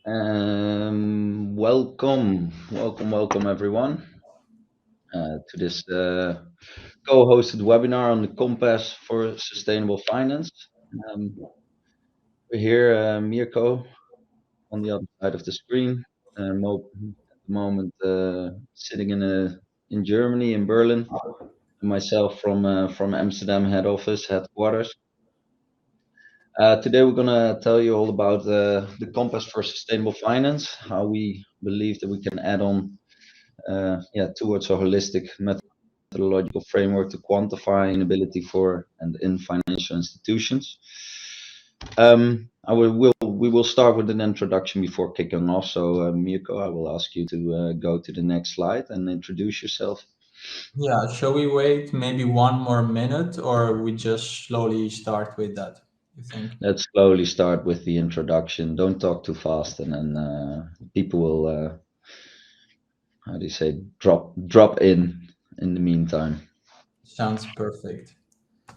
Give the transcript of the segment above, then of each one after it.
Welcome everyone to this co-hosted webinar on the Compass for Sustainable Finance. Um, we're here, Mirko, on the other side of the screen, at the moment sitting in Germany, in Berlin, and myself from Amsterdam headquarters. Today we're gonna tell you all about the Compass for Sustainable Finance, how we believe that we can add on towards a holistic methodological framework to quantify inability for and in financial institutions. We will start with an introduction before kicking off. So, Mirko, I will ask you to go to the next slide and introduce yourself. Yeah, shall we wait maybe one more minute or we just slowly start with that, you think? Let's slowly start with the introduction. Don't talk too fast, and then people will, how do you say, drop in the meantime. Sounds perfect.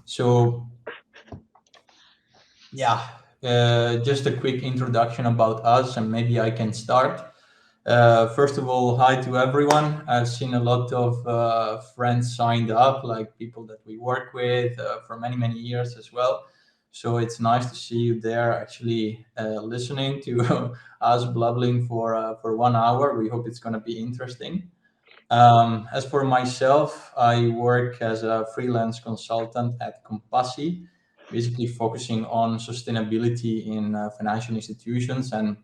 So, yeah, just a quick introduction about us and maybe I can start. First of all, hi to everyone. I've seen a lot of friends signed up, like people that we work with for many, many years as well. So it's nice to see you there actually listening to us blabbling for 1 hour. We hope it's going to be interesting. As for myself, I work as a freelance consultant at Compassi, basically focusing on sustainability in financial institutions and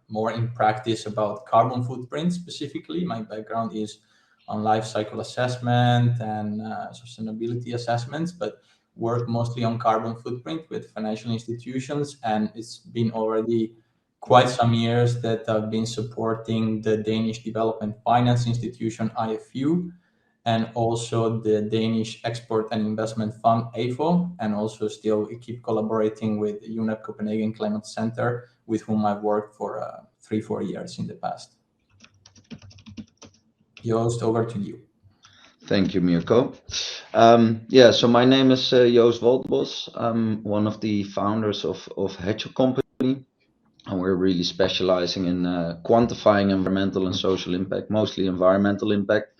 more in practice about carbon footprint specifically. My background is on life cycle assessment and sustainability assessments, but work mostly on carbon footprint with financial institutions. And it's been already quite some years that I've been supporting the Danish Development Finance Institution, IFU, and also the Danish Export and Investment Fund, AFO, and also still keep collaborating with UNEP Copenhagen Climate Centre, with whom I've worked for 3-4 years in the past. Joost, over to you. Thank you, Mirko. So my name is Joost Waldbos. I'm one of the founders of Hedgehog Company, and we're really specializing in quantifying environmental and social impact, mostly environmental impact,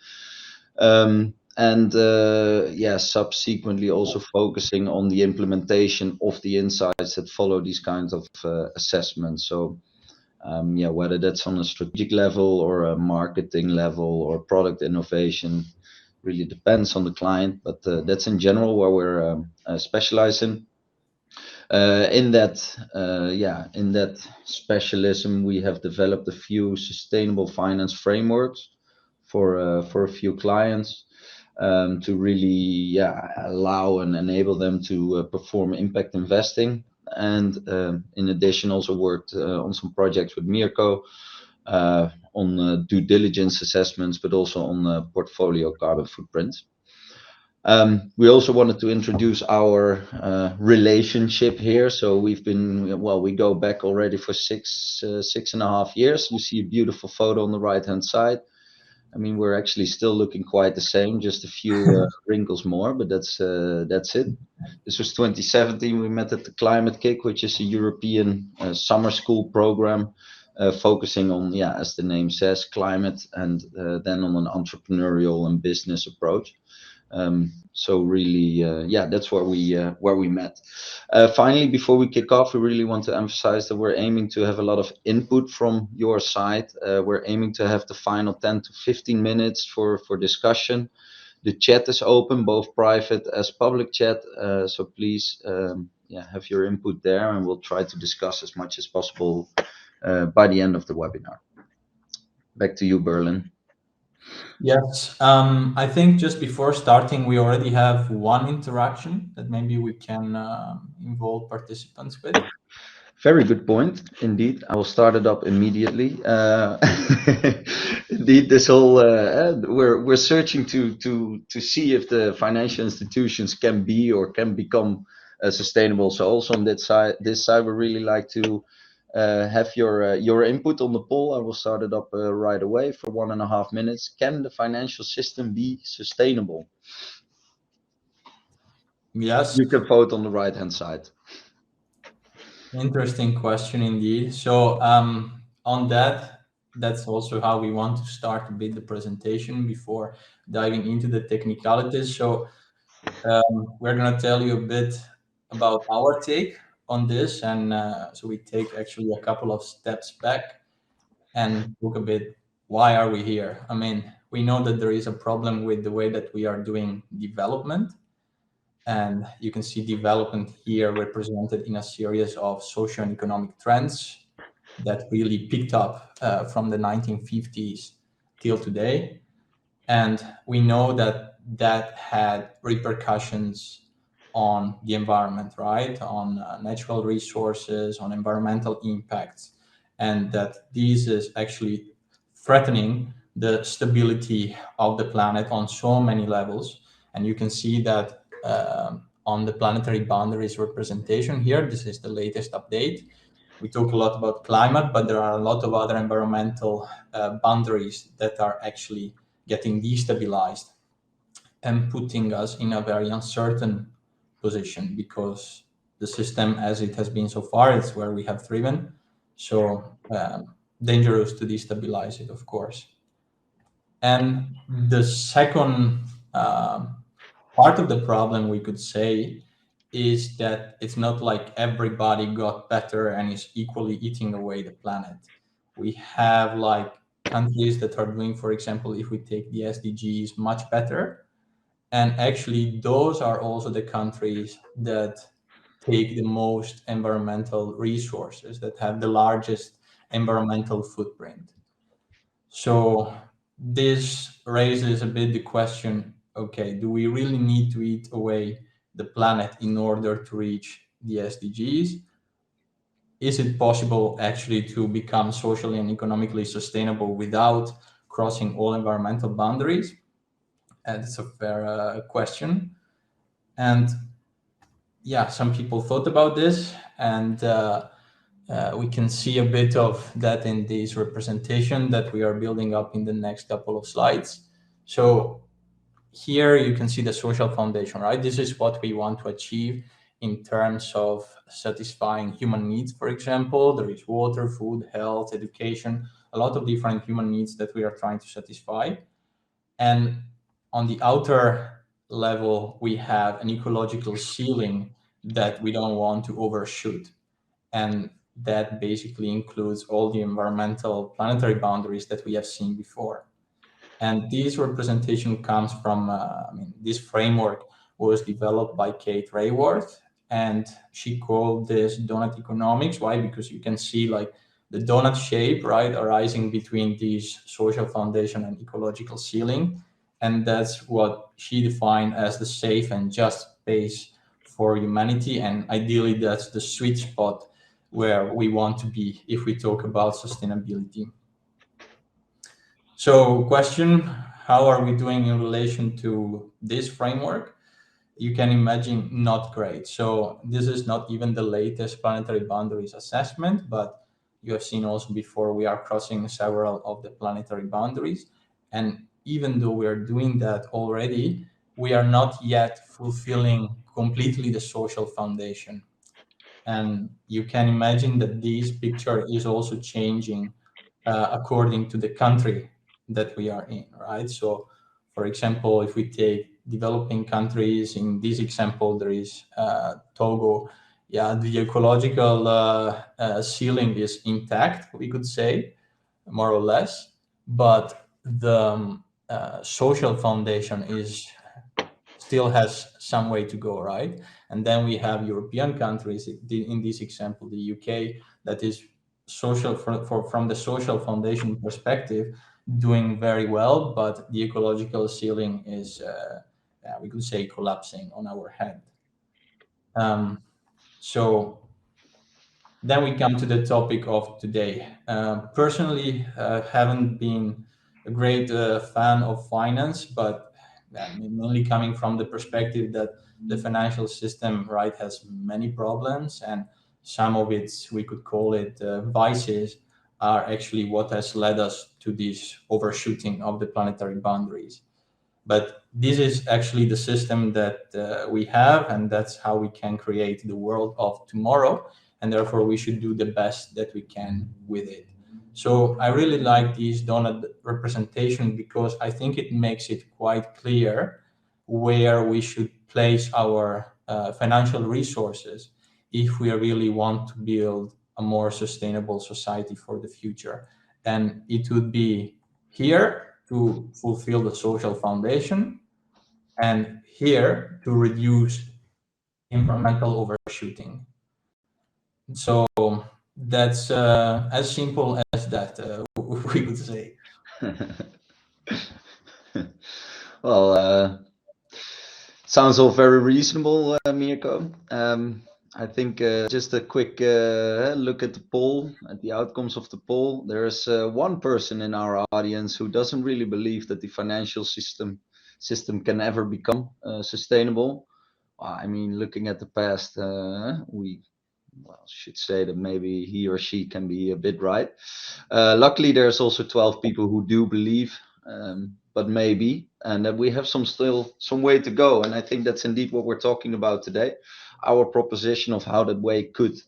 subsequently also focusing on the implementation of the insights that follow these kinds of assessments. So, whether that's on a strategic level or a marketing level or product innovation, really depends on the client, but that's in general where we're specializing. In that specialism, we have developed a few sustainable finance frameworks for a few clients to really allow and enable them to perform impact investing. And in addition, also worked on some projects with Mirko on due diligence assessments, but also on portfolio carbon footprint. We also wanted to introduce our relationship here. So we go back already for 6.5 years. You see a beautiful photo on the right-hand side. I mean, we're actually still looking quite the same, just a few wrinkles more, but that's it. This was 2017. We met at the Climate Kick, which is a European summer school program focusing on, as the name says, climate, and then on an entrepreneurial and business approach. So really, that's where we met. Finally, before we kick off, we really want to emphasize that we're aiming to have a lot of input from your side. We're aiming to have the final 10 to 15 minutes for discussion. The chat is open, both private as public chat. So please, have your input there, and we'll try to discuss as much as possible by the end of the webinar. Back to you, Berlin. Yes, I think just before starting, we already have one interaction that maybe we can involve participants with. Very good point. Indeed, I will start it up immediately. Indeed, this whole we're searching to see if the financial institutions can be or can become sustainable. So also on this side, we really like to have your input on the poll. I will start it up right away for 1.5 minutes. Can the financial system be sustainable? Yes. You can vote on the right-hand side. Interesting question indeed. So on that, that's also how we want to start a bit the presentation before diving into the technicalities. So we're going to tell you a bit about our take on this, and so we take actually a couple of steps back and look a bit, why are we here? I mean, we know that there is a problem with the way that we are doing development, and you can see development here represented in a series of social and economic trends that really picked up from the 1950s till today. And we know that that had repercussions on the environment, right? On natural resources, on environmental impacts, and that this is actually threatening the stability of the planet on so many levels. And you can see that on the planetary boundaries representation here, this is the latest update. We talk a lot about climate, but there are a lot of other environmental boundaries that are actually getting destabilized and putting us in a very uncertain position, because the system as it has been so far is where we have thriven. So dangerous to destabilize it, of course. And the second part of the problem, we could say, is that it's not like everybody got better and is equally eating away the planet. We have like countries that are doing, for example, if we take the SDGs, much better. And actually, those are also the countries that take the most environmental resources, that have the largest environmental footprint. So this raises a bit the question, okay, do we really need to eat away the planet in order to reach the SDGs? Is it possible actually to become socially and economically sustainable without crossing all environmental boundaries? That's a fair question. And yeah, some people thought about this, and we can see a bit of that in this representation that we are building up in the next couple of slides. So here you can see the social foundation, right? This is what we want to achieve in terms of satisfying human needs. For example, there is water, food, health, education, a lot of different human needs that we are trying to satisfy. And on the outer level, we have an ecological ceiling that we don't want to overshoot. And that basically includes all the environmental planetary boundaries that we have seen before. And this representation comes from, this framework was developed by Kate Raworth, and she called this Doughnut Economics. Why? Because you can see like the donut shape, right, arising between these social foundation and ecological ceiling. And that's what she defined as the safe and just space for humanity. And ideally, that's the sweet spot where we want to be if we talk about sustainability. So question, how are we doing in relation to this framework? You can imagine not great. So this is not even the latest planetary boundaries assessment, but you have seen also before we are crossing several of the planetary boundaries. And even though we are doing that already, we are not yet fulfilling completely the social foundation. And you can imagine that this picture is also changing according to the country that we are in, right? So, for example, if we take developing countries, in this example, there is Togo. Yeah, the ecological ceiling is intact, we could say, more or less, but the social foundation is still has some way to go, right? And then we have European countries, in this example, the UK, that is social from the social foundation perspective, doing very well, but the ecological ceiling is, we could say, collapsing on our head. So then we come to the topic of today. Personally, haven't been a great fan of finance, but mainly coming from the perspective that the financial system, right, has many problems, and some of its, we could call it vices, are actually what has led us to this overshooting of the planetary boundaries. But this is actually the system that we have, and that's how we can create the world of tomorrow. And therefore, we should do the best that we can with it. So I really like this donut representation because I think it makes it quite clear where we should place our financial resources if we really want to build a more sustainable society for the future. And it would be here to fulfill the social foundation, and here to reduce environmental overshooting. So that's as simple as that, we could say. Well, sounds all very reasonable, Mirko. I think just a quick look at the poll, at the outcomes of the poll. There's one person in our audience who doesn't really believe that the financial system can ever become sustainable. I mean, looking at the past, we should say that maybe he or she can be a bit right. Luckily, there's also 12 people who do believe, but maybe, and that we have still some way to go. And I think that's indeed what we're talking about today. Our proposition of how that way could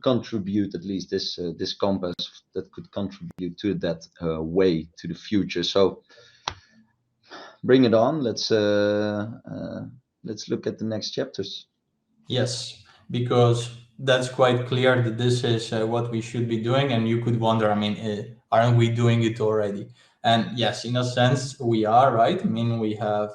contribute, at least this compass that could contribute to that way to the future. So bring it on. Let's look at the next chapters. Yes, because that's quite clear that this is what we should be doing. And you could wonder, I mean, aren't we doing it already? And yes, in a sense, we are, right? I mean, we have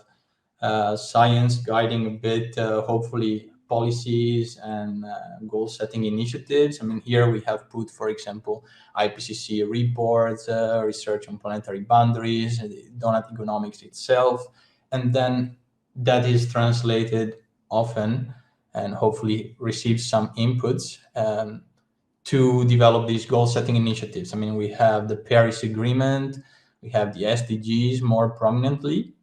science guiding a bit, hopefully, policies and goal setting initiatives. I mean, here we have put, for example, IPCC reports, research on planetary boundaries, Doughnut Economics itself. And then that is translated often and hopefully receives some inputs to develop these goal setting initiatives. I mean, we have the Paris Agreement, we have the SDGs more prominently.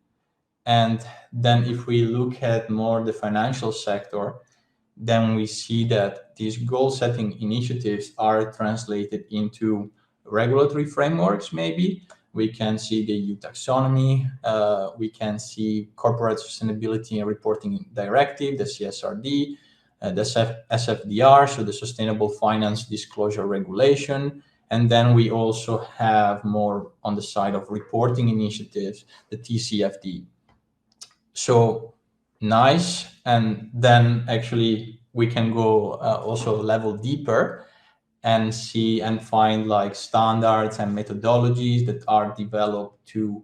And then if we look at more the financial sector, then we see that these goal setting initiatives are translated into regulatory frameworks. Maybe we can see the EU taxonomy, we can see corporate sustainability and reporting directive, the CSRD, the SFDR, so the Sustainable Finance Disclosure Regulation. And then we also have more on the side of reporting initiatives, the TCFD. So nice. And then actually we can go also a level deeper and see and find like standards and methodologies that are developed to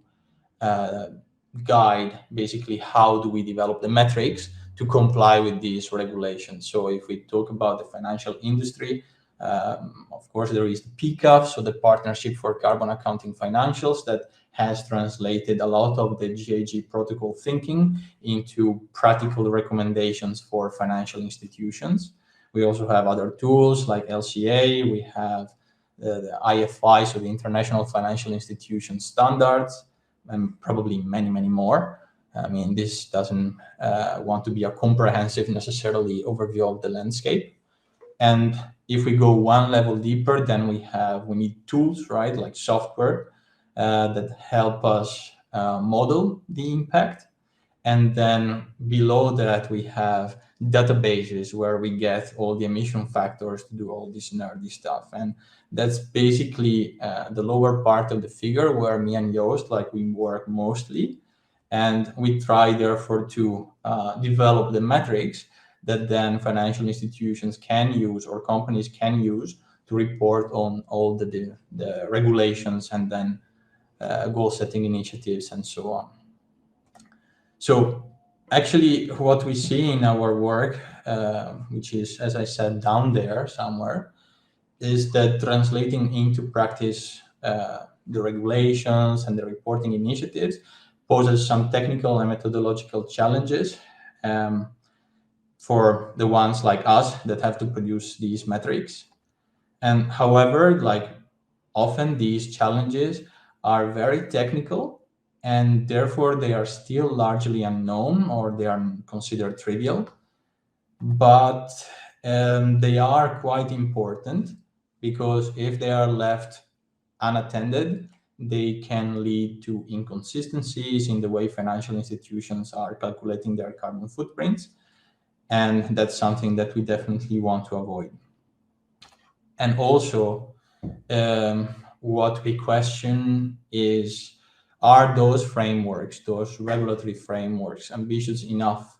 guide basically how do we develop the metrics to comply with these regulations. So if we talk about the financial industry, of course, there is the PCAF, so the Partnership for Carbon Accounting Financials, that has translated a lot of the GHG protocol thinking into practical recommendations for financial institutions. We also have other tools like LCA, we have the IFI, so the International Financial Institution Standards, and probably many, many more. I mean, this doesn't want to be a comprehensive necessarily overview of the landscape. And if we go one level deeper, then we need tools, right, like software that help us model the impact. And then below that, we have databases where we get all the emission factors to do all this nerdy stuff. And that's basically the lower part of the figure where me and Joost, like, we work mostly. And we try, therefore, to develop the metrics that then financial institutions can use or companies can use to report on all the regulations and then goal setting initiatives and so on. So actually what we see in our work, which is, as I said, down there somewhere, is that translating into practice the regulations and the reporting initiatives poses some technical and methodological challenges for the ones like us that have to produce these metrics. And however, like, often these challenges are very technical, and therefore they are still largely unknown or they are considered trivial. But they are quite important, because if they are left unattended, they can lead to inconsistencies in the way financial institutions are calculating their carbon footprints. And that's something that we definitely want to avoid. And also, what we question is, are those frameworks, those regulatory frameworks, ambitious enough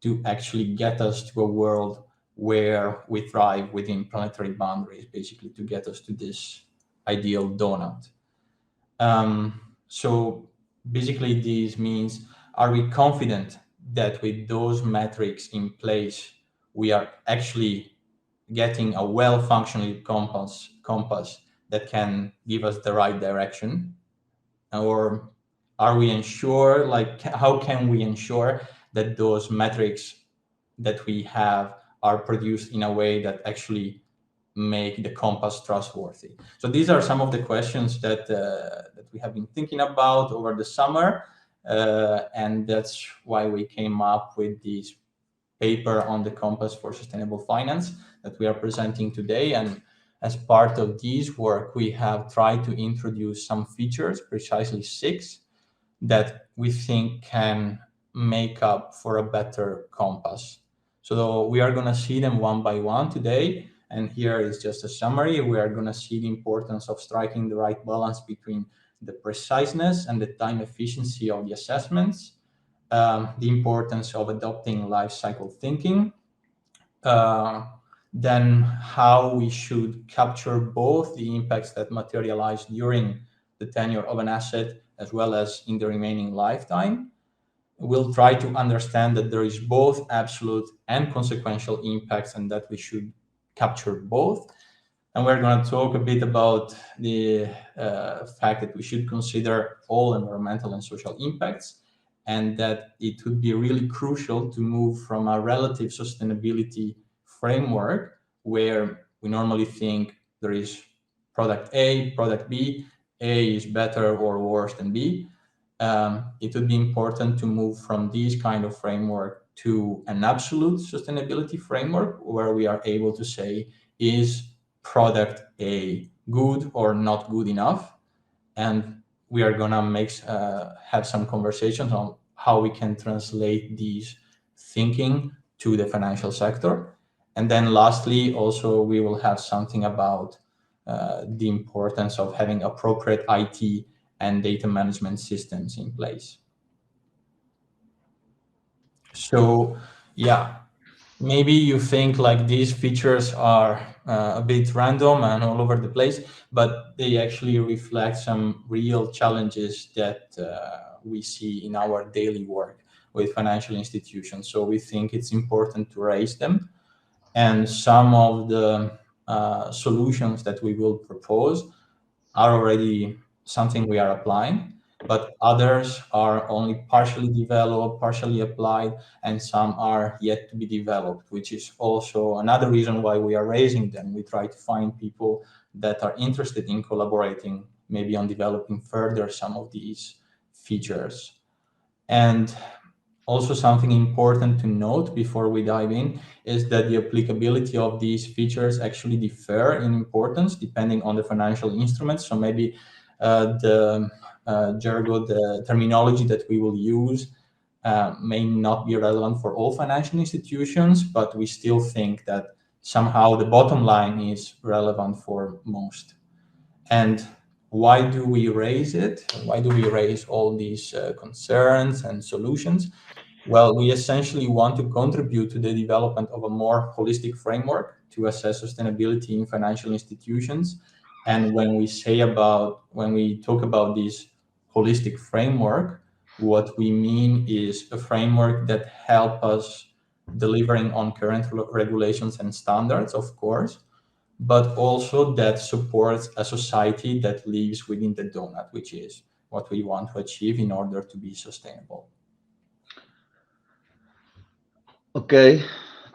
to actually get us to a world where we thrive within planetary boundaries, basically to get us to this ideal donut? So basically, this means, are we confident that with those metrics in place, we are actually getting a well-functioning compass that can give us the right direction? Or are we ensure, like, how can we ensure that those metrics that we have are produced in a way that actually make the compass trustworthy? So these are some of the questions that we have been thinking about over the summer, and that's why we came up with this paper on the compass for sustainable finance that we are presenting today. And as part of this work, we have tried to introduce some features, precisely 6, that we think can make up for a better compass. So we are going to see them one by one today. And here is just a summary. We are going to see the importance of striking the right balance between the preciseness and the time efficiency of the assessments, the importance of adopting life cycle thinking, then how we should capture both the impacts that materialize during the tenure of an asset as well as in the remaining lifetime. We'll try to understand that there is both absolute and consequential impacts and that we should capture both. And we're going to talk a bit about the fact that we should consider all environmental and social impacts, and that it would be really crucial to move from a relative sustainability framework where we normally think there is product A, product B, A is better or worse than B. It would be important to move from this kind of framework to an absolute sustainability framework where we are able to say, is product A good or not good enough? And we are gonna have some conversations on how we can translate these thinking to the financial sector. And then lastly, also we will have something about the importance of having appropriate IT and data management systems in place. So yeah, maybe you think like these features are a bit random and all over the place, but they actually reflect some real challenges that we see in our daily work with financial institutions. So we think it's important to raise them. And some of the solutions that we will propose are already something we are applying, but others are only partially developed, partially applied, and some are yet to be developed, which is also another reason why we are raising them. We try to find people that are interested in collaborating, maybe on developing further some of these features. And also something important to note before we dive in is that the applicability of these features actually differ in importance depending on the financial instruments. So maybe the jargon, the terminology that we will use may not be relevant for all financial institutions, but we still think that somehow the bottom line is relevant for most. And why do we raise it? Why do we raise all these concerns and solutions? Well, we essentially want to contribute to the development of a more holistic framework to assess sustainability in financial institutions. And when we talk about this holistic framework, what we mean is a framework that helps us delivering on current regulations and standards, of course, but also that supports a society that lives within the donut, which is what we want to achieve in order to be sustainable. Okay,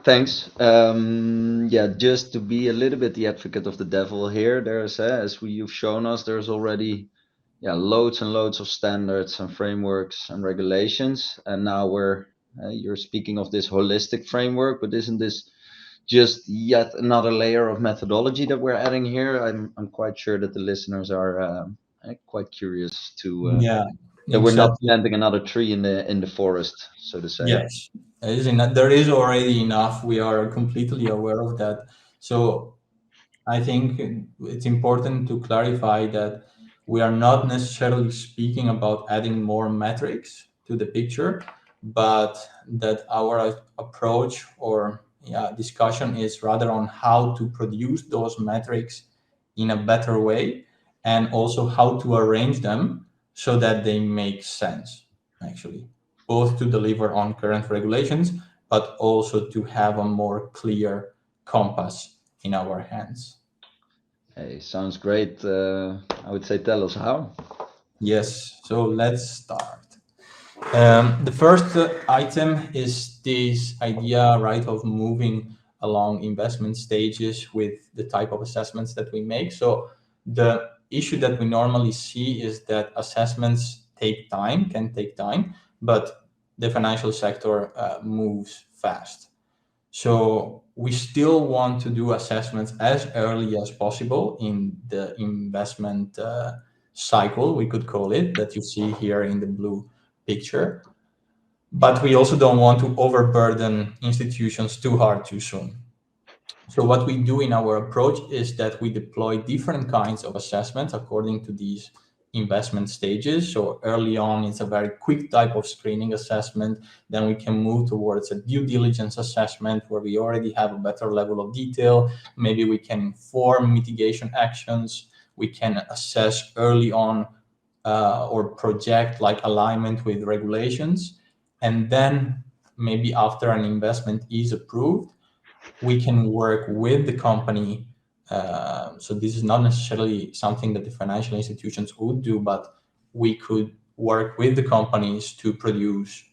thanks. Yeah, just to be a little bit the advocate of the devil here, there's, as you've shown us, there's already loads and loads of standards and frameworks and regulations, and now you're speaking of this holistic framework, but isn't this just yet another layer of methodology that we're adding here? I'm quite sure that the listeners are Quite curious to Yeah, that we're not exactly. planting another tree in the forest, so to say. Yes, there is already enough. We are completely aware of that. So I think it's important to clarify that we are not necessarily speaking about adding more metrics to the picture, but that our approach or discussion is rather on how to produce those metrics in a better way, and also how to arrange them so that they make sense, actually, both to deliver on current regulations, but also to have a more clear compass in our hands. Hey, sounds great. I would say tell us how. Yes, so let's start. The first item is this idea, right, of moving along investment stages with the type of assessments that we make. So the issue that we normally see is that assessments can take time, but the financial sector moves fast. So we still want to do assessments as early as possible in the investment cycle, we could call it, that you see here in the blue picture. But we also don't want to overburden institutions too hard too soon. So what we do in our approach is that we deploy different kinds of assessments according to these investment stages. So early on, it's a very quick type of screening assessment. Then we can move towards a due diligence assessment where we already have a better level of detail. Maybe we can inform mitigation actions. We can assess early on or project like alignment with regulations. And then maybe after an investment is approved, we can work with the company. So this is not necessarily something that the financial institutions would do, but we could work with the companies to produce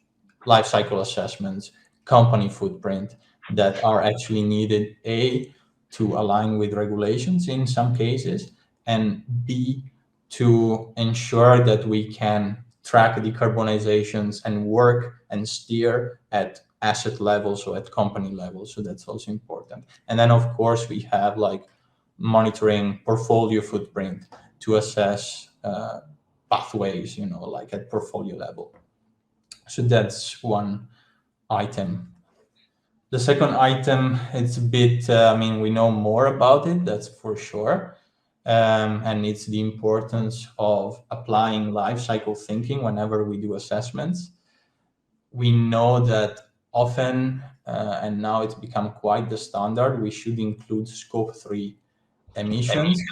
life cycle assessments, company footprint that are actually needed, A, to align with regulations in some cases, and B, to ensure that we can track decarbonizations and work and steer at asset level, so at company level. So that's also important. And then of course we have like monitoring portfolio footprint to assess pathways, like at portfolio level. So that's one item. The second item, it's a bit, we know more about it, that's for sure. And it's the importance of applying life cycle thinking whenever we do assessments. We know that often, and now it's become quite the standard, we should include scope 3 emissions,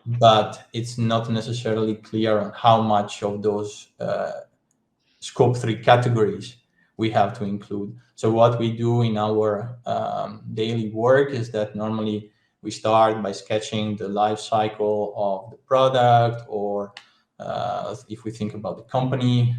but it's not necessarily clear on how much of those scope 3 categories we have to include. So what we do in our daily work is that normally we start by sketching the life cycle of the product, or if we think about the company,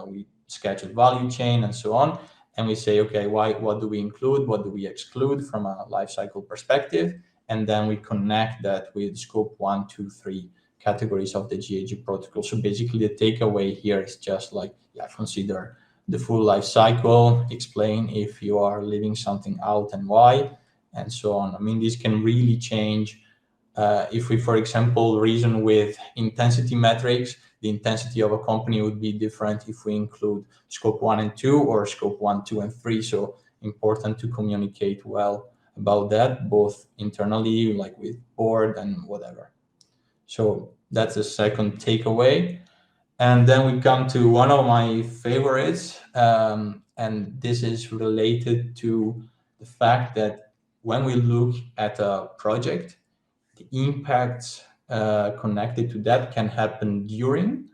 we sketch a value chain and so on. And we say, okay, what do we include? What do we exclude from a life cycle perspective? And then we connect that with scope 1, 2, 3 categories of the GHG protocol. So basically the takeaway here is just like, consider the full life cycle, explain if you are leaving something out and why, and so on. This can really change. If we, for example, reason with intensity metrics, the intensity of a company would be different if we include scope 1 and 2 or scope 1, 2, and 3. So important to communicate well about that, both internally, like with board and whatever. So that's the second takeaway. And then we come to one of my favorites, and this is related to the fact that when we look at a project, the impacts connected to that can happen during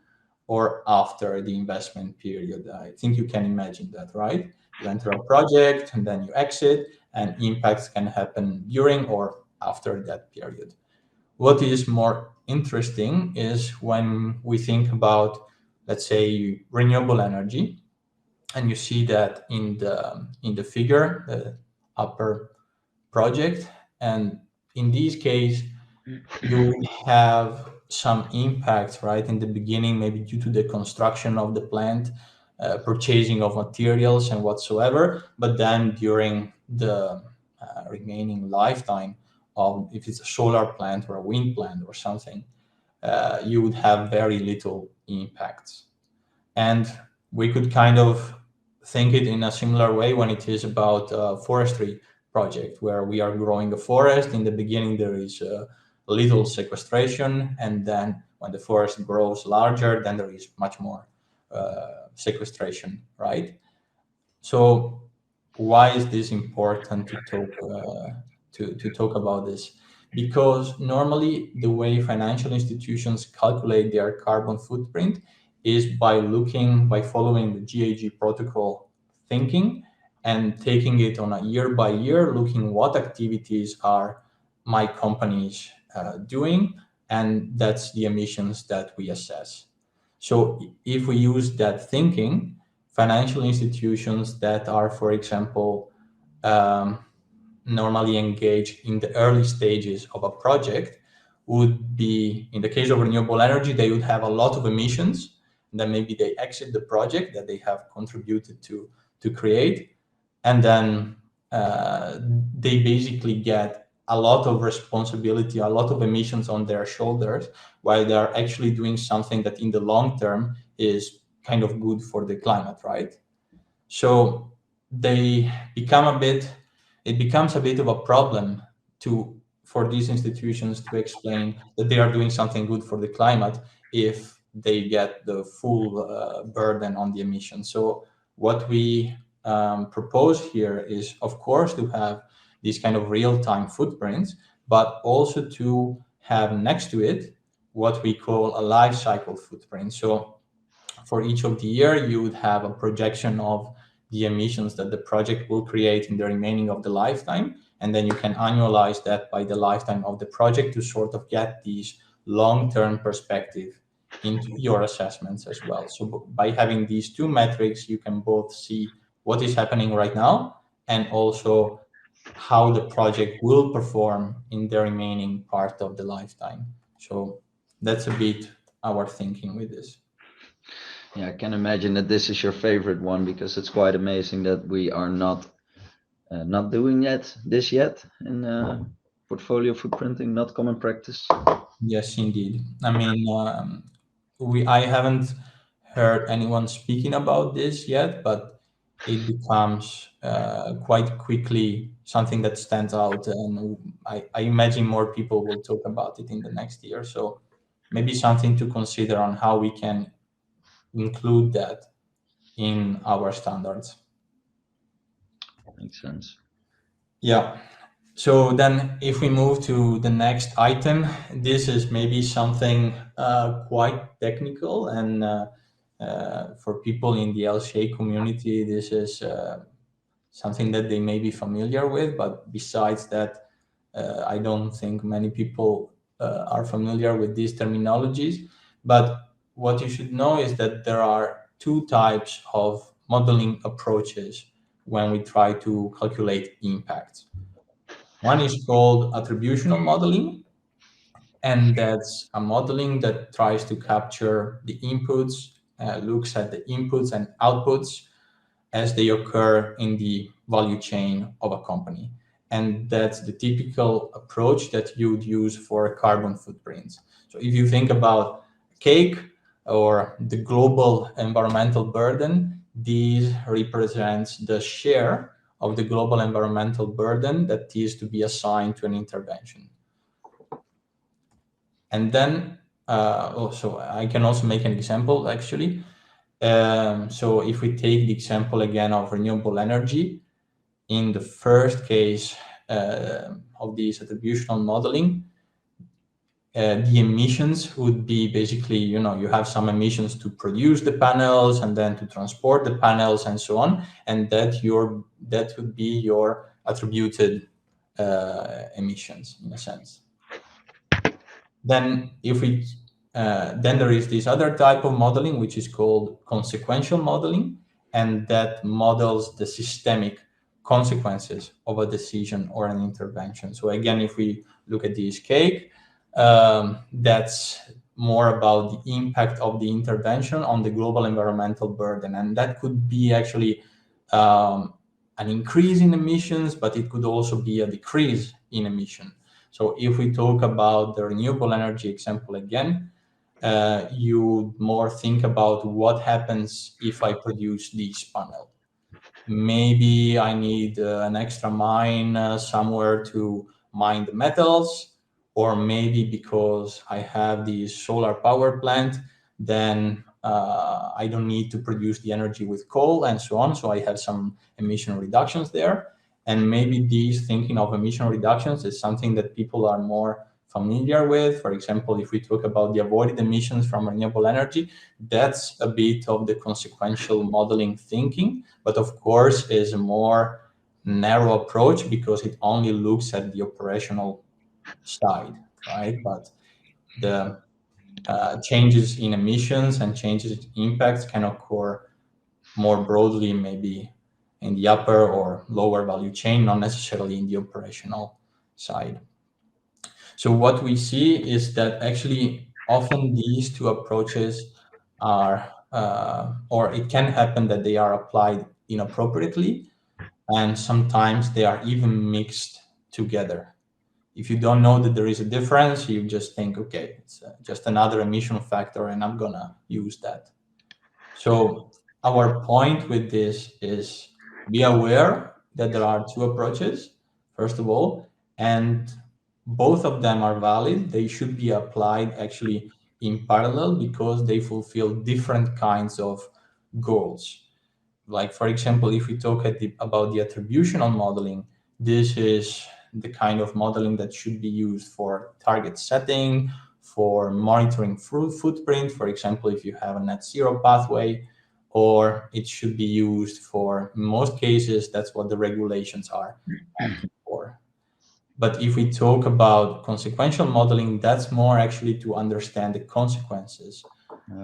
or after the investment period. I think you can imagine that, right? You enter a project and then you exit, and impacts can happen during or after that period. What is more interesting is when we think about, let's say, renewable energy, and you see that in the figure, the upper project, and in this case, you have some impacts, right, in the beginning, maybe due to the construction of the plant, purchasing of materials and whatsoever, but then during the remaining lifetime of, if it's a solar plant or a wind plant or something, you would have very little impacts. And we could kind of think it in a similar way when it is about a forestry project, where we are growing a forest. In the beginning, there is little sequestration, and then when the forest grows larger, then there is much more sequestration, right? So why is this important to talk about this? Because normally the way financial institutions calculate their carbon footprint is by following the GHG protocol thinking and taking it on a year by year, looking what activities are my companies doing, and that's the emissions that we assess. So if we use that thinking, financial institutions that are, for example, normally engaged in the early stages of a project would be, in the case of renewable energy, they would have a lot of emissions, and then maybe they exit the project that they have contributed to create, and then they basically get a lot of responsibility, a lot of emissions on their shoulders, while they are actually doing something that in the long term is kind of good for the climate, right? So they become it becomes a bit of a problem for these institutions to explain that they are doing something good for the climate if they get the full burden on the emissions. So what we propose here is, of course, to have these kind of real-time footprints, but also to have next to it what we call a life cycle footprint. So for each of the year, you would have a projection of the emissions that the project will create in the remaining of the lifetime. And then you can annualize that by the lifetime of the project to sort of get these long-term perspective into your assessments as well. So by having these two metrics, you can both see what is happening right now and also how the project will perform in the remaining part of the lifetime. So that's a bit our thinking with this. Yeah, I can imagine that this is your favorite one, because it's quite amazing that we are not doing this yet in portfolio footprinting, not common practice. Yes, indeed. I mean, I haven't heard anyone speaking about this yet, but it becomes quite quickly something that stands out, and I imagine more people will talk about it in the next year. So maybe something to consider on how we can include that in our standards. Makes sense. Yeah. So then if we move to the next item, this is maybe something quite technical, and for people in the LCA community, this is something that they may be familiar with. But besides that, I don't think many people are familiar with these terminologies. But what you should know is that there are two types of modeling approaches when we try to calculate impacts. One is called attributional modeling, and that's a modeling that tries to capture the inputs, looks at the inputs and outputs as they occur in the value chain of a company. And that's the typical approach that you would use for carbon footprints. So if you think about cake or the global environmental burden, these represents the share of the global environmental burden that is to be assigned to an intervention. And then also I can also make an example actually. So if we take the example again of renewable energy, in the first case of this attributional modeling, the emissions would be basically, you have some emissions to produce the panels and then to transport the panels and so on, and that would be your attributed emissions in a sense. Then then there is this other type of modeling which is called consequential modeling, and that models the systemic consequences of a decision or an intervention. So again, if we look at this cake, that's more about the impact of the intervention on the global environmental burden, and that could be actually an increase in emissions, but it could also be a decrease in emission. So if we talk about the renewable energy example again, you more think about what happens if I produce this panel. Maybe I need an extra mine somewhere to mine the metals, or maybe because I have this solar power plant, then I don't need to produce the energy with coal and so on. So I have some emission reductions there. And maybe these thinking of emission reductions is something that people are more familiar with. For example, if we talk about the avoided emissions from renewable energy, that's a bit of the consequential modeling thinking, but of course is a more narrow approach because it only looks at the operational side, right? But the changes in emissions and changes in impacts can occur more broadly, maybe in the upper or lower value chain, not necessarily in the operational side. So what we see is that actually often these two approaches are, or it can happen that they are applied inappropriately, and sometimes they are even mixed together. If you don't know that there is a difference, you just think, okay, it's just another emission factor and I'm gonna use that. So our point with this is be aware that there are two approaches, first of all, and both of them are valid. They should be applied actually in parallel because they fulfill different kinds of goals. Like, for example, if we talk about the attributional modeling, this is the kind of modeling that should be used for target setting, for monitoring footprint, for example, if you have a net zero pathway, or it should be used for, in most cases, that's what the regulations are asking for. But if we talk about consequential modeling, that's more actually to understand the consequences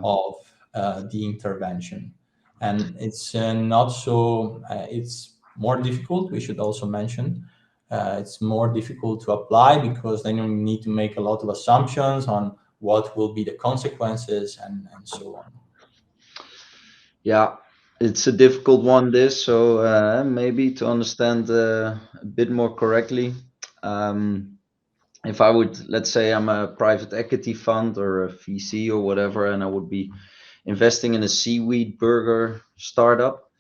of the intervention. And it's not so, it's more difficult, we should also mention. It's more difficult to apply because then you need to make a lot of assumptions on what will be the consequences and so on. Yeah, it's a difficult one, this. So maybe to understand a bit more correctly, if I would, let's say I'm a private equity fund or a VC or whatever, and I would be investing in a seaweed burger startup,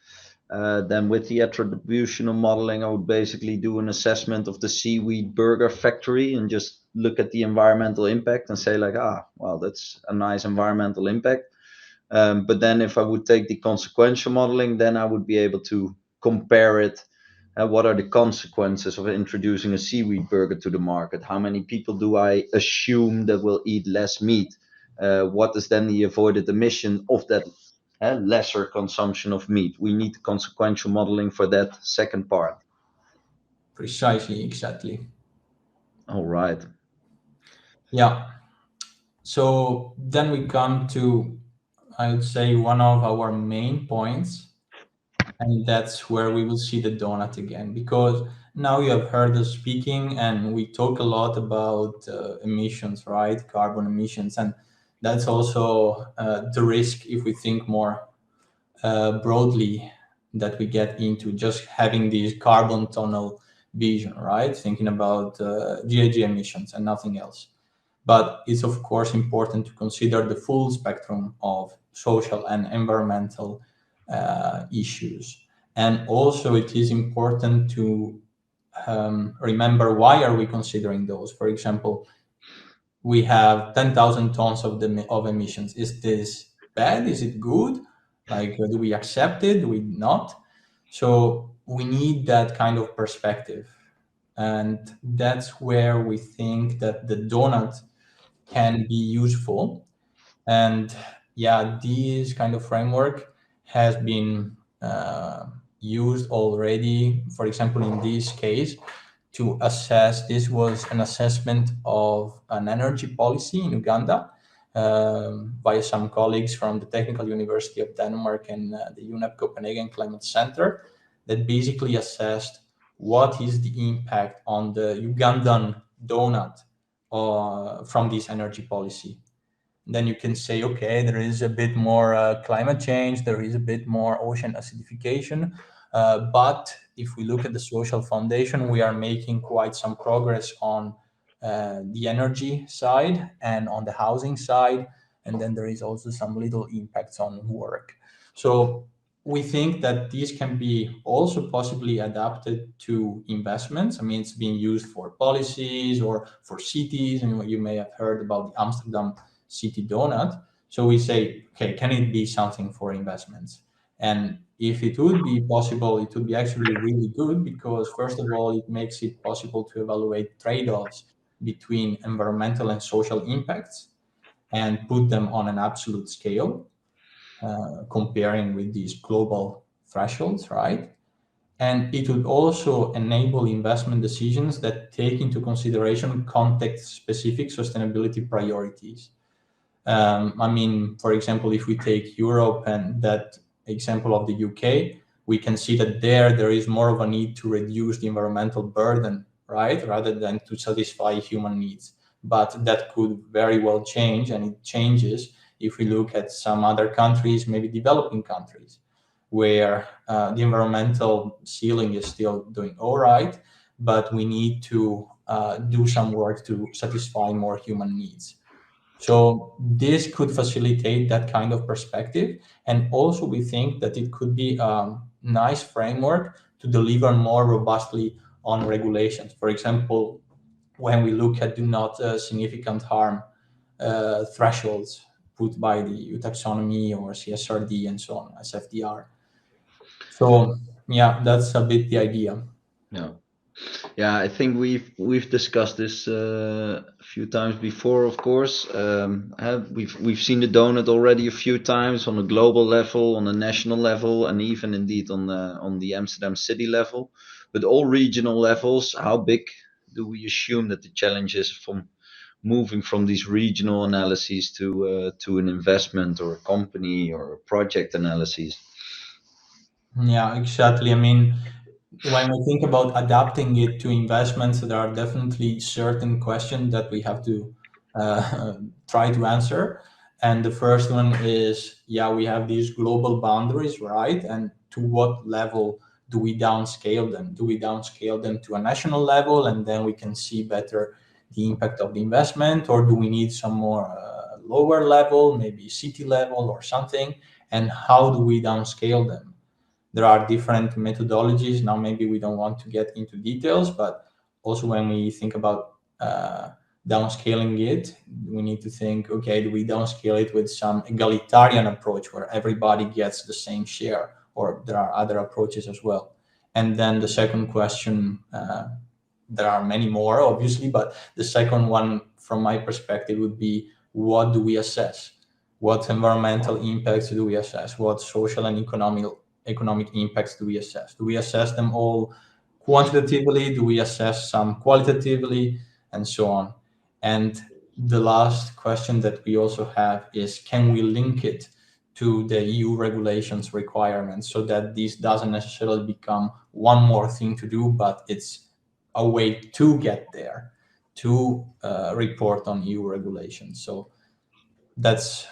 then with the attributional modeling, I would basically do an assessment of the seaweed burger factory and just look at the environmental impact and say like, well, that's a nice environmental impact. But then if I would take the consequential modeling, then I would be able to compare it. What are the consequences of introducing a seaweed burger to the market? How many people do I assume that will eat less meat? What is then the avoided emission of that lesser consumption of meat? We need consequential modeling for that second part. Precisely, exactly. All right. Yeah. So then we come to, I would say, one of our main points, and that's where we will see the donut again, because now you have heard us speaking and we talk a lot about emissions, right? Carbon emissions. And that's also the risk if we think more broadly that we get into just having these carbon tunnel vision, right? Thinking about GHG emissions and nothing else. But it's of course important to consider the full spectrum of social and environmental issues. And also it is important to remember why are we considering those. For example, we have 10,000 tons of emissions. Is this bad? Is it good? Like, do we accept it? Do we not? So we need that kind of perspective. And that's where we think that the donut can be useful. And yeah, this kind of framework has been used already. For example, in this case, to assess, this was an assessment of an energy policy in Uganda by some colleagues from the Technical University of Denmark and the UNEP Copenhagen Climate Centre, that basically assessed what is the impact on the Ugandan donut from this energy policy. Then you can say, okay, there is a bit more climate change, there is a bit more ocean acidification, but if we look at the social foundation, we are making quite some progress on the energy side and on the housing side. and then there is also some little impacts on work. So we think that these can be also possibly adapted to investments. I mean, it's being used for policies or for cities, and you may have heard about the Amsterdam city donut. So we say, okay, can it be something for investments? And if it would be possible, it would be actually really good, because first of all, it makes it possible to evaluate trade-offs between environmental and social impacts and put them on an absolute scale, comparing with these global thresholds, right? And it would also enable investment decisions that take into consideration context-specific sustainability priorities. I mean, for example, if we take Europe and that example of the UK, we can see that there is more of a need to reduce the environmental burden, right, rather than to satisfy human needs. But that could very well change, and it changes if we look at some other countries, maybe developing countries, where the environmental ceiling is still doing all right, but we need to do some work to satisfy more human needs. So this could facilitate that kind of perspective. And also we think that it could be a nice framework to deliver more robustly on regulations. For example, when we look at do not significant harm thresholds put by the EU taxonomy or CSRD and so on, SFDR. So yeah, that's a bit the idea. Yeah. Yeah, I think we've discussed this a few times before. Of course, we've seen the donut already a few times on a global level, on a national level, and even indeed on the Amsterdam city level. But all regional levels, how big do we assume that the challenge is from moving from these regional analyses to an investment or a company or a project analysis? Yeah, exactly. I mean, when we think about adapting it to investments, there are definitely certain questions that we have to try to answer. And the first one is, yeah, we have these global boundaries, right? And to what level do we downscale them? Do we downscale them to a national level, and then we can see better the impact of the investment? Or do we need some more lower level, maybe city level or something? And how do we downscale them? There are different methodologies. Now, maybe we don't want to get into details, but also when we think about downscaling it, we need to think, okay, do we downscale it with some egalitarian approach where everybody gets the same share, or there are other approaches as well? And then the second question, there are many more, obviously, but the second one, from my perspective, would be, what do we assess? What environmental impacts do we assess? What social and economic impacts do we assess? Do we assess them all quantitatively? Do we assess some qualitatively? And so on. And the last question that we also have is, can we link it to the EU regulations requirements, so that this doesn't necessarily become one more thing to do, but it's a way to get there, to report on EU regulations. So that's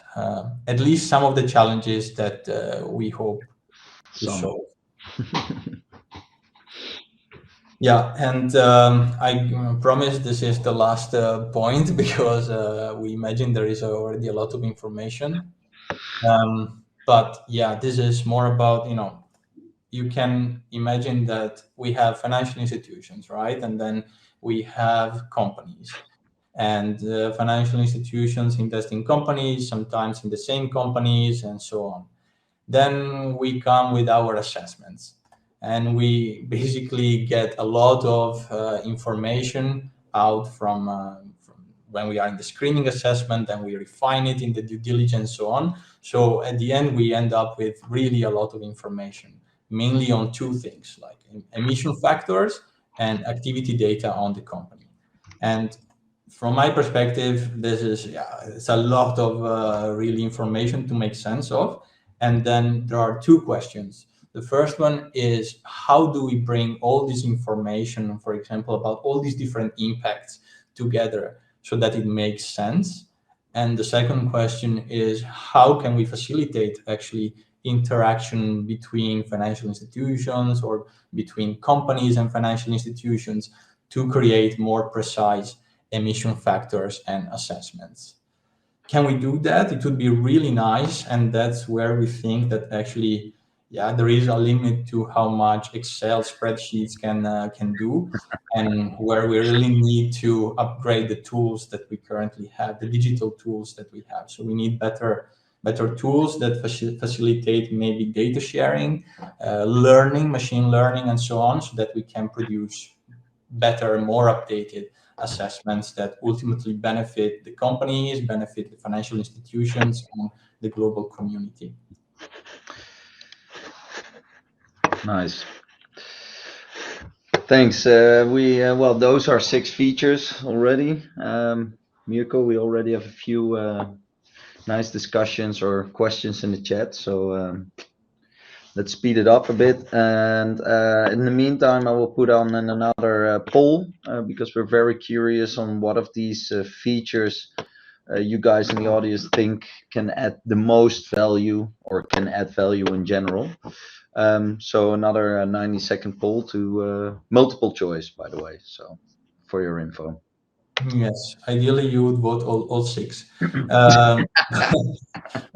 at least some of the challenges that we hope to solve. Yeah, and I promise this is the last point, because we imagine there is already a lot of information. But yeah, this is more about, you can imagine that we have financial institutions, right? And then we have companies. And financial institutions invest in companies, sometimes in the same companies, and so on. Then we come with our assessments, and we basically get a lot of information out from when we are in the screening assessment, and we refine it in the due diligence, so on. So at the end, we end up with really a lot of information, mainly on two things, like emission factors and activity data on the company. And from my perspective, this is, it's a lot of really information to make sense of. And then there are two questions. The first one is, how do we bring all this information, for example, about all these different impacts together so that it makes sense? And the second question is, how can we facilitate actually interaction between financial institutions or between companies and financial institutions to create more precise emission factors and assessments? Can we do that? It would be really nice, and that's where we think that actually, yeah, there is a limit to how much Excel spreadsheets can do, and where we really need to upgrade the tools that we currently have, the digital tools that we have. So we need better tools that facilitate maybe data sharing, learning, machine learning, and so on, so that we can produce better, more updated assessments that ultimately benefit the companies, benefit the financial institutions, and the global community. Nice. Thanks. Well, those are 6 features already. Mirko, we already have a few nice discussions or questions in the chat. So let's speed it up a bit. And in the meantime, I will put on another poll because we're very curious on what of these features you guys in the audience think can add the most value or can add value in general. So another 90-second poll to multiple choice, by the way, so for your info. Yes, ideally you would vote all 6. Um,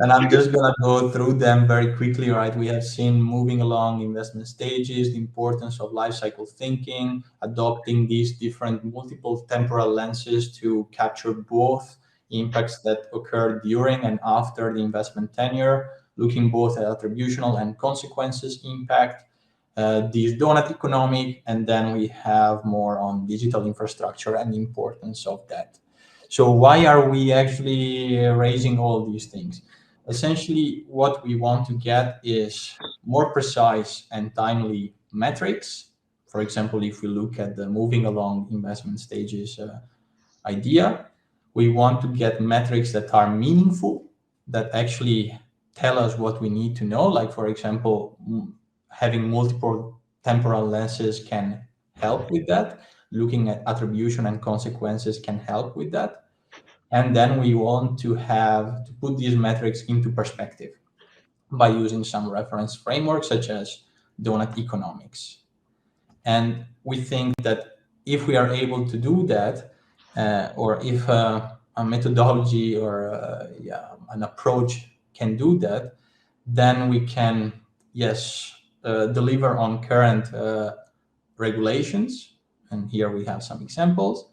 and I'm just gonna go through them very quickly, right? We have seen moving along investment stages, the importance of life cycle thinking, adopting these different multiple temporal lenses to capture both impacts that occur during and after the investment tenure, looking both at attributional and consequences impact, these Doughnut Economics, and then we have more on digital infrastructure and the importance of that. So why are we actually raising all these things? Essentially, what we want to get is more precise and timely metrics. For example, if we look at the moving along investment stages idea, we want to get metrics that are meaningful, that actually tell us what we need to know. Like, for example, having multiple temporal lenses can help with that. Looking at attribution and consequences can help with that. And then we want to put these metrics into perspective by using some reference frameworks such as Doughnut Economics. And we think that if we are able to do that, or if a methodology or an approach can do that, then we can, yes, deliver on current regulations. And here we have some examples.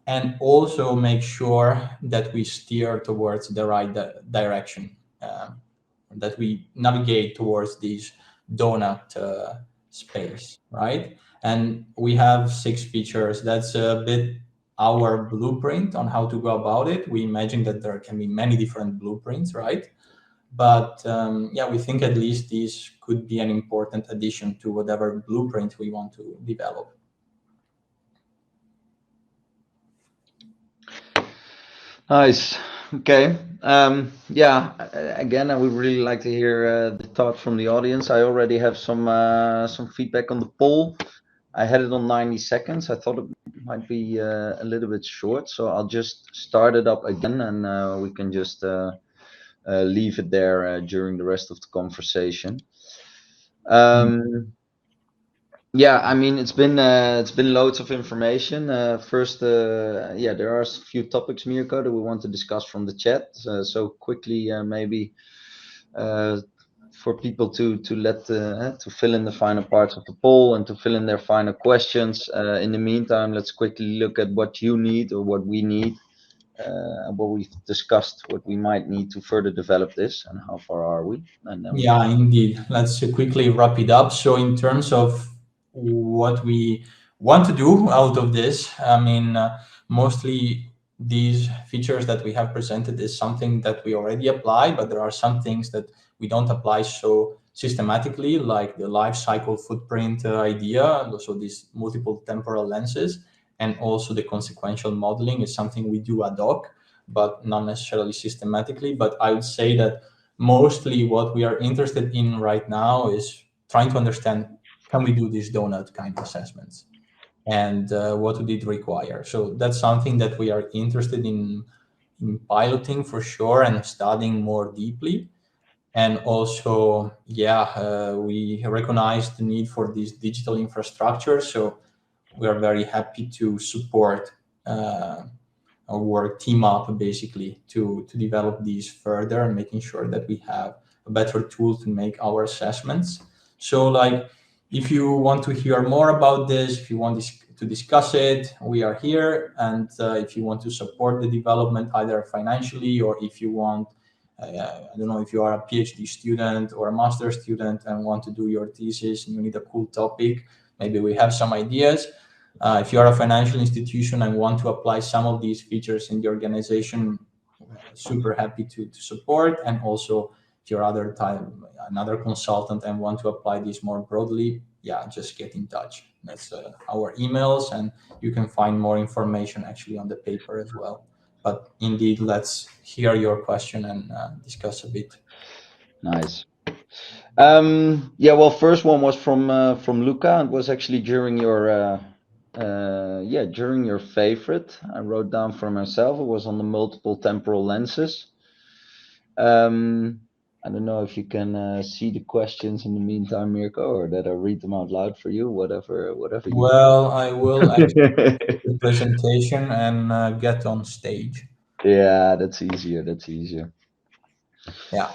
And also make sure that we steer towards the right direction, that we navigate towards this donut space, right? And we have 6 features. That's a bit our blueprint on how to go about it. We imagine that there can be many different blueprints, right? But yeah, we think at least these could be an important addition to whatever blueprint we want to develop. Nice. Okay. Yeah. Again, I would really like to hear the thoughts from the audience. I already have some feedback on the poll. I had it on 90 seconds. I thought it might be a little bit short, so I'll just start it up again, and we can just leave it there during the rest of the conversation. Yeah, I mean it's been loads of information. First, yeah, there are a few topics, Mirko, that we want to discuss from the chat. So quickly, maybe for people to let to fill in the final parts of the poll and to fill in their final questions. In the meantime, let's quickly look at what you need or what we need, what we've discussed, what we might need to further develop this, and how far are we? And then Yeah, indeed. Let's quickly wrap it up. So in terms of what we want to do out of this, I mean, mostly these features that we have presented is something that we already apply, but there are some things that we don't apply so systematically, like the life cycle footprint idea, so these multiple temporal lenses, and also the consequential modeling is something we do ad hoc, but not necessarily systematically. But I would say that mostly what we are interested in right now is trying to understand, can we do these donut kind of assessments, and what would it require? So that's something that we are interested in piloting for sure and studying more deeply. And also, yeah, we recognize the need for this digital infrastructure. So we are very happy to support work team up basically to develop these further and making sure that we have a better tool to make our assessments. So like, if you want to hear more about this, if you want to discuss it, we are here. And if you want to support the development either financially, or if you want, I don't know, if you are a PhD student or a master student and want to do your thesis and you need a cool topic, maybe we have some ideas. If you are a financial institution and want to apply some of these features in the organization, super happy to support. And also, if you're another consultant and want to apply these more broadly, yeah, just get in touch. That's our emails, and you can find more information actually on the paper as well. But indeed, let's hear your question and discuss a bit. Nice. Yeah, well, first one was from Luca, and was actually during your during your favorite. I wrote down for myself. It was on the multiple temporal lenses. I don't know if you can see the questions in the meantime, Mirko, or that I read them out loud for you. Whatever you. Well, I will actually do the presentation and get on stage. Yeah, that's easier. That's easier. Yeah.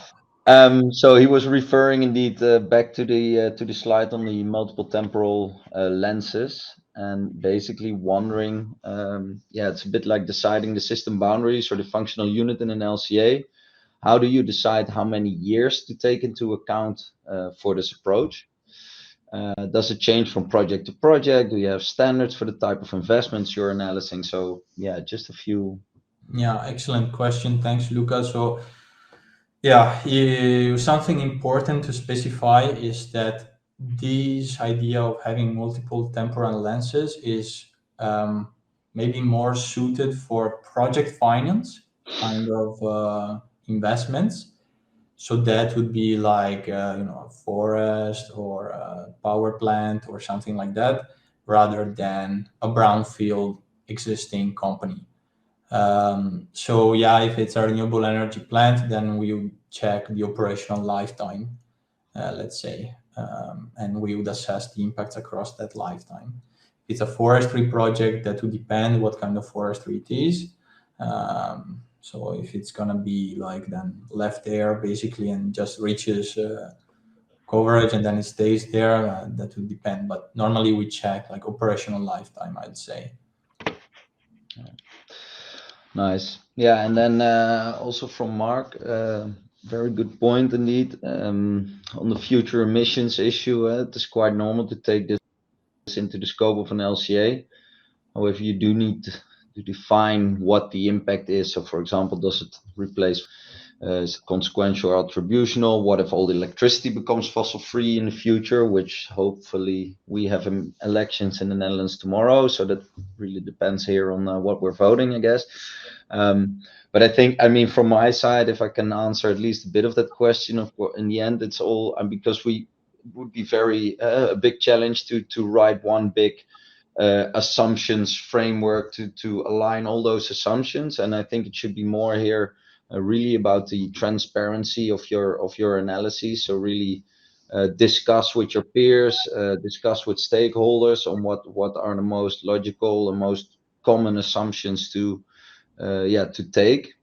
So he was referring indeed back to the slide on the multiple temporal lenses, and basically wondering, yeah, it's a bit like deciding the system boundaries or the functional unit in an LCA. How do you decide how many years to take into account for this approach? Does it change from project to project? Do you have standards for the type of investments you're analyzing? So yeah, just a few. Yeah, excellent question. Thanks, Luca. So yeah, something important to specify is that this idea of having multiple temporal lenses is maybe more suited for project finance kind of investments. So that would be like a forest or a power plant or something like that, rather than a brownfield existing company. So yeah, if it's a renewable energy plant, then we would check the operational lifetime, let's say, and we would assess the impacts across that lifetime. If it's a forestry project, that would depend what kind of forestry it is. So if it's gonna be like then left there basically and just reaches coverage and then it stays there, that would depend. But normally we check like operational lifetime, I'd say. Nice. Yeah, and then also from Mark, very good point indeed. On the future emissions issue, it is quite normal to take this into the scope of an LCA. However, you do need to define what the impact is. So, for example, does it replace, is it consequential or attributional? What if all the electricity becomes fossil free in the future, which hopefully we have elections in the Netherlands tomorrow. So that really depends here on what we're voting, I guess. But I think, I mean, from my side, if I can answer at least a bit of that question, of course, in the end, it's all because we would be very a big challenge to write one big assumptions framework to align all those assumptions. And I think it should be more here really about the transparency of your analysis. So really discuss with your peers, discuss with stakeholders on what are the most logical and most common assumptions to take,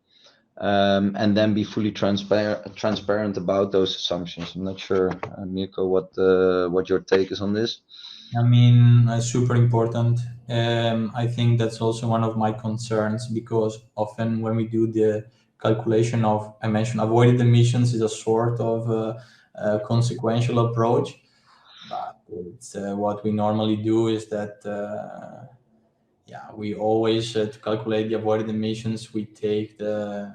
and then be fully transparent about those assumptions. I'm not sure, Mirko, what your take is on this. I mean, super important. I think that's also one of my concerns, because often when we do the calculation of, I mentioned, avoided emissions is a sort of consequential approach, but it's, what we normally do is that, we always, to calculate the avoided emissions, we take the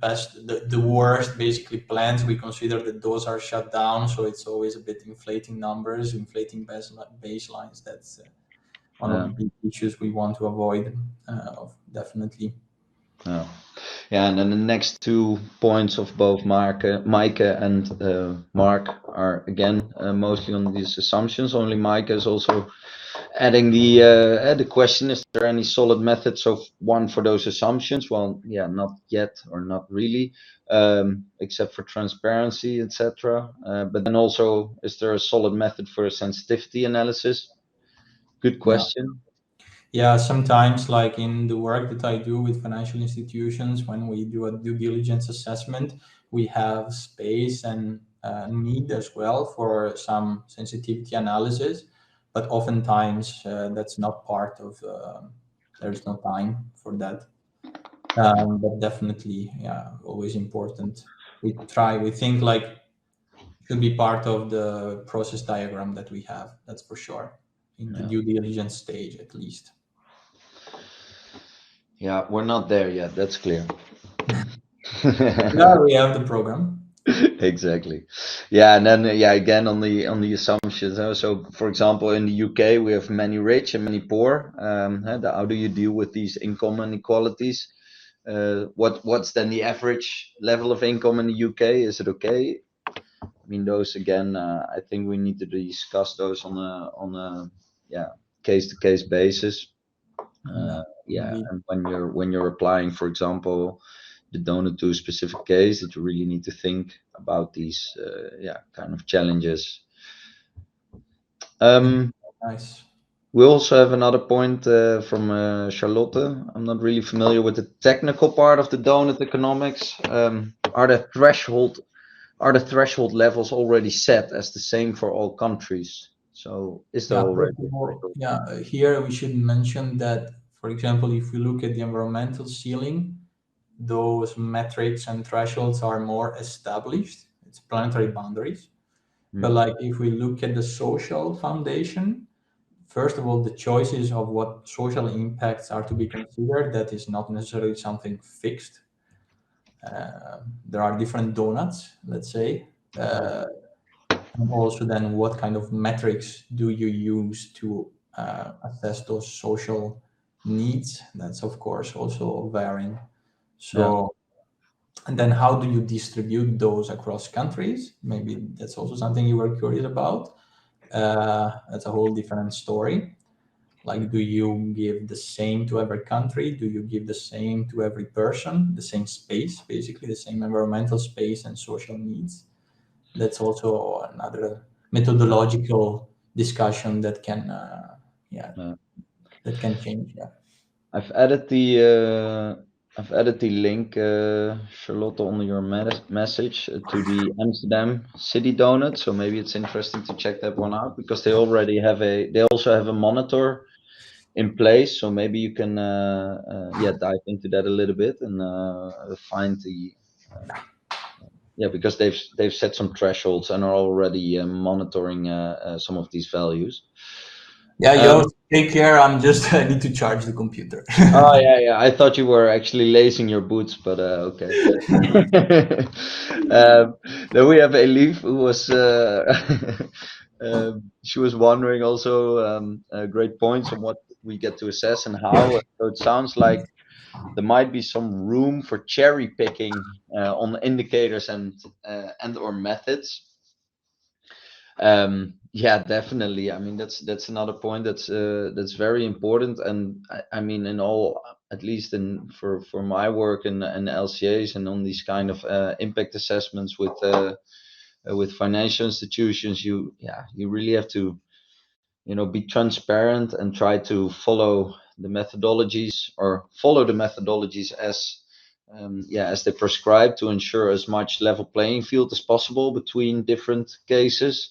best, the worst basically plans. We consider that those are shut down, so it's always a bit inflating numbers, inflating baselines. That's one of the big issues we want to avoid, definitely. Yeah, and then the next 2 points of both Maike and Mark are again mostly on these assumptions. Only Maike is also adding the question: is there any solid methods of one for those assumptions? Well, yeah, not yet, or not really, except for transparency, etc. But then also, is there a solid method for a sensitivity analysis? Good question. Yeah, sometimes, like in the work that I do with financial institutions, when we do a due diligence assessment, we have space and need as well for some sensitivity analysis, but oftentimes that's not part of. There's no time for that, but definitely, yeah, always important. We think like should be part of the process diagram that we have. That's for sure in the Yeah. due diligence stage, at least. Yeah, we're not there yet. That's clear. Yeah, we have the program. Exactly. Yeah, and then yeah, again on the assumptions. So, for example, in the UK, we have many rich and many poor. How do you deal with these income inequalities? What's then the average level of income in the UK? Is it okay? I mean, those again, I think we need to discuss those on a yeah case to case basis. Yeah, Yeah, indeed. and when you're applying, for example, the donut to a specific case, that you really need to think about these yeah kind of challenges. Yeah, Um, nice. we also have another point from Charlotte. I'm not really familiar with the technical part of the donut economics. Are the threshold levels already set as the same for all countries? So is there Yeah, first already of a all, threshold? yeah, here we should mention that, for example, if we look at the environmental ceiling, those metrics and thresholds are more established. It's planetary boundaries. But Hmm. like if we look at the social foundation, first of all, the choices of what social impacts are to be considered, that is not necessarily something fixed. There are different donuts, let's say. And also then what kind of metrics do you use to assess those social needs? That's of course also varying. Yeah. So, and then how do you distribute those across countries? Maybe that's also something you were curious about. That's a whole different story. Like, do you give the same to every country? Do you give the same to every person? The same space, basically the same environmental space and social needs? That's also another methodological discussion that can, yeah, Yeah. that can change. Yeah. I've added the link, Charlotte, on your message to the Amsterdam City Donut. So maybe it's interesting to check that one out because they also have a monitor in place. So maybe you can yeah dive into that a little bit and find the yeah, because they've set some thresholds and are already monitoring some of these values. Yeah, yo, Um, take care. I'm just, I need to charge the computer. Oh yeah, yeah. I thought you were actually lacing your boots, but okay. um, then we have Elif, who was she was wondering also great points on what we get to assess and how. So it sounds like there might be some room for cherry picking on indicators and or methods. Yeah, definitely. I mean, that's another point that's very important. And I mean, in all, at least in for my work and LCAs and on these kind of impact assessments with financial institutions, you really have to be transparent and try to follow the methodologies as as they prescribe to ensure as much level playing field as possible between different cases.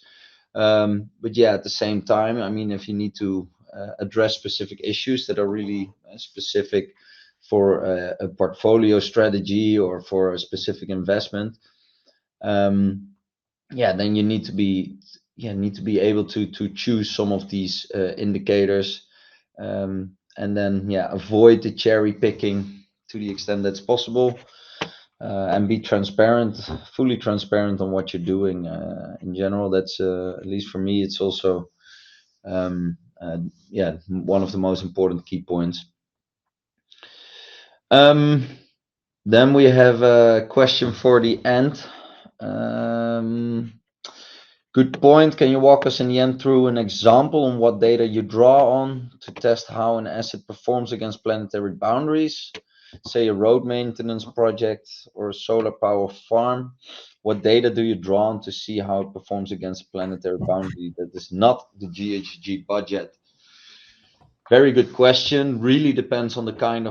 But yeah, at the same time, I mean, if you need to address specific issues that are really specific for a portfolio strategy or for a specific investment, um, yeah, then you need to be able to choose some of these indicators, and then avoid the cherry picking to the extent that's possible, and be fully transparent on what you're doing. In general, that's at least for me, it's also one of the most important key points. Um, then we have a question for the end. Um, Good point. Can you walk us in the end through an example on what data you draw on to test how an asset performs against planetary boundaries? Say a road maintenance project or a solar power farm. What data do you draw on to see how it performs against a planetary boundary that is not the GHG budget? Very good question. Really depends on the kind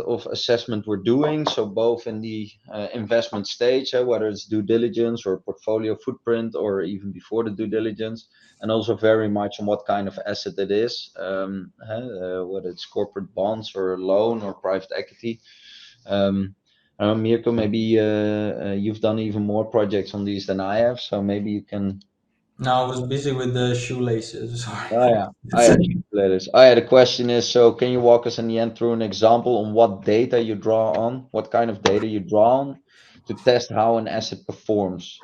of assessment we're doing. So both in the investment stage, whether it's due diligence or portfolio footprint, or even before the due diligence, and also very much on what kind of asset it is, whether it's corporate bonds or a loan or private equity. Mirko, maybe you've done even more projects on these than I have, so maybe you can. No, I was busy with the shoelaces. Sorry. Oh yeah. Oh yeah, accumulators. Oh yeah, the question is, so can you walk us in the end through an example on what data you draw on, what kind of data you draw on to test how an asset performs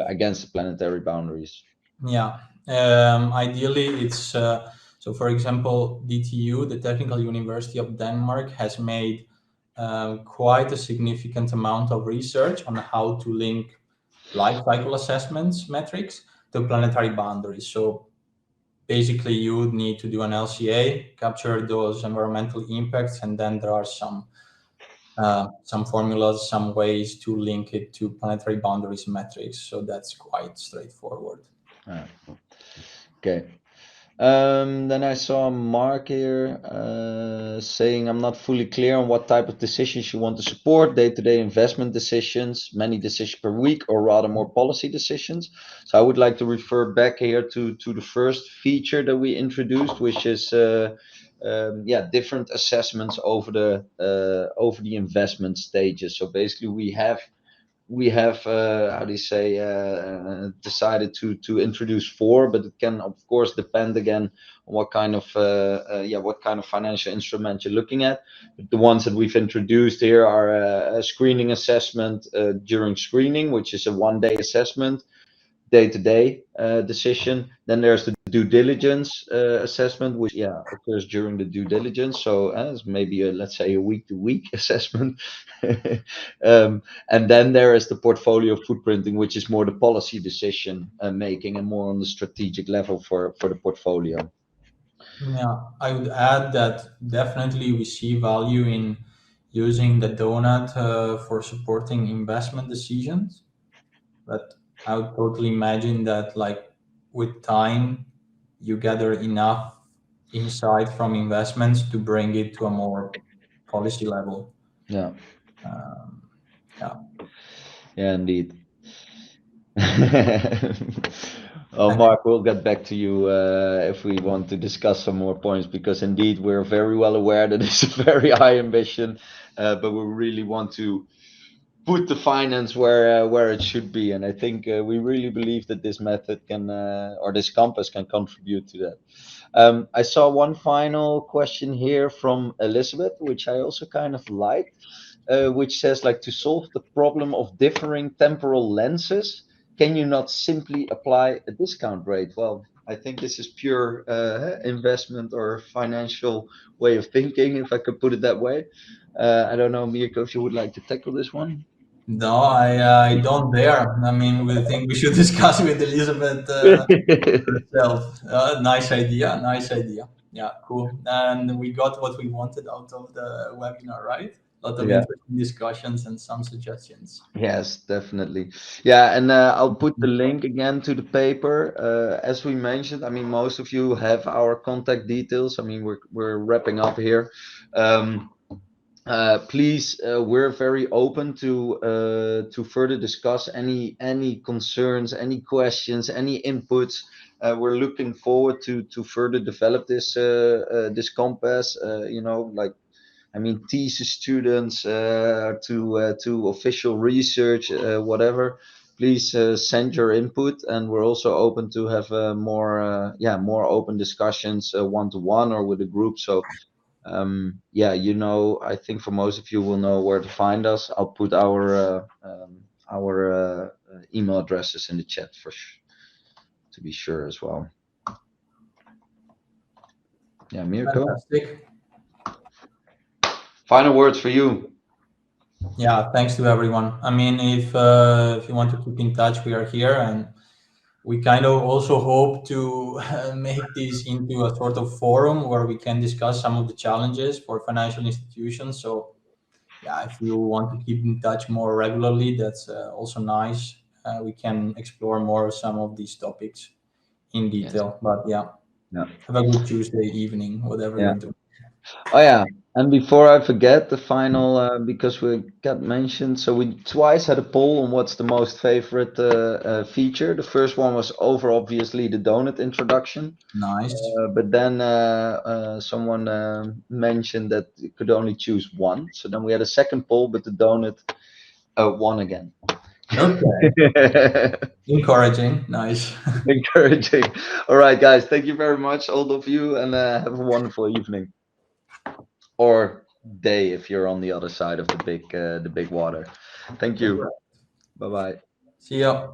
against the planetary boundaries? Yeah. Ideally, it's so. For example, DTU, the Technical University of Denmark, has made quite a significant amount of research on how to link life cycle assessments metrics to planetary boundaries. So basically, you would need to do an LCA, capture those environmental impacts, and then there are some formulas, some ways to link it to planetary boundaries metrics. So that's quite straightforward. Ah, okay. Then I saw Mark here saying, I'm not fully clear on what type of decisions you want to support, day-to-day investment decisions, many decisions per week, or rather more policy decisions. So I would like to refer back here to the first feature that we introduced, which is different assessments over the investment stages. So basically we have how do you say decided to introduce four, but it can of course depend again on what kind of what kind of financial instrument you're looking at. But the ones that we've introduced here are a screening assessment during screening, which is a 1 day assessment, day-to-day decision. Then there's the due diligence assessment, which occurs during the due diligence. So it's maybe let's say a week-to-week assessment. And then there is the portfolio footprinting, which is more the policy decision making and more on the strategic level for the portfolio. Yeah, I would add that definitely we see value in using the donut for supporting investment decisions, but I would totally imagine that like with time you gather enough insight from investments to bring it to a more policy level. Yeah, Um, yeah, yeah, indeed. Oh, Mark, we'll get back to you if we want to discuss some more points, because indeed we're very well aware that it's a very high ambition, but we really want to put the finance where it should be, and I think we really believe that this method can or this compass can contribute to that. I saw one final question here from Elizabeth, which I also kind of liked, which says, like, to solve the problem of differing temporal lenses, can you not simply apply a discount rate? Well, I think this is pure investment or financial way of thinking, if I could put it that way. I don't know, Mirko, if you would like to tackle this one. no, I don't dare. I mean, we think we should discuss with Elizabeth herself. Nice idea, nice idea. Yeah, cool. And we got what we wanted out of the webinar, right? A lot of Yeah. interesting discussions and some suggestions. Yes, definitely. Yeah, and I'll put the link again to the paper. As we mentioned, I mean, most of you have our contact details. I mean, we're wrapping up here. Please, we're very open to further discuss any concerns, any questions, any inputs. We're looking forward to further develop this compass. Like, I mean, thesis students to official research, whatever. Please send your input, and we're also open to have more open discussions, one to one or with a group. So I think for most of you will know where to find us. I'll put our email addresses in the chat to be sure as well. Yeah, Mirko. Fantastic. Final words for you. Yeah, thanks to everyone. I mean, if you want to keep in touch, we are here, and we kind of also hope to make this into a sort of forum where we can discuss some of the challenges for financial institutions. So, yeah, if you want to keep in touch more regularly, that's also nice. We can explore more some of these topics in Yes. detail. But yeah. Yeah. Have a good Tuesday evening, whatever Yeah. you're doing. Oh yeah, and before I forget, the final because we got mentioned, so we twice had a poll on what's the most favorite feature. The first one was over obviously the donut introduction, Nice. but then someone mentioned that you could only choose one. So then we had a second poll, but the donut won again. Okay. Encouraging. Nice. Encouraging. All right, guys, thank you very much, all of you, and have a wonderful evening. Or day if you're on the other side of the big water. Thank you. Bye bye. See ya.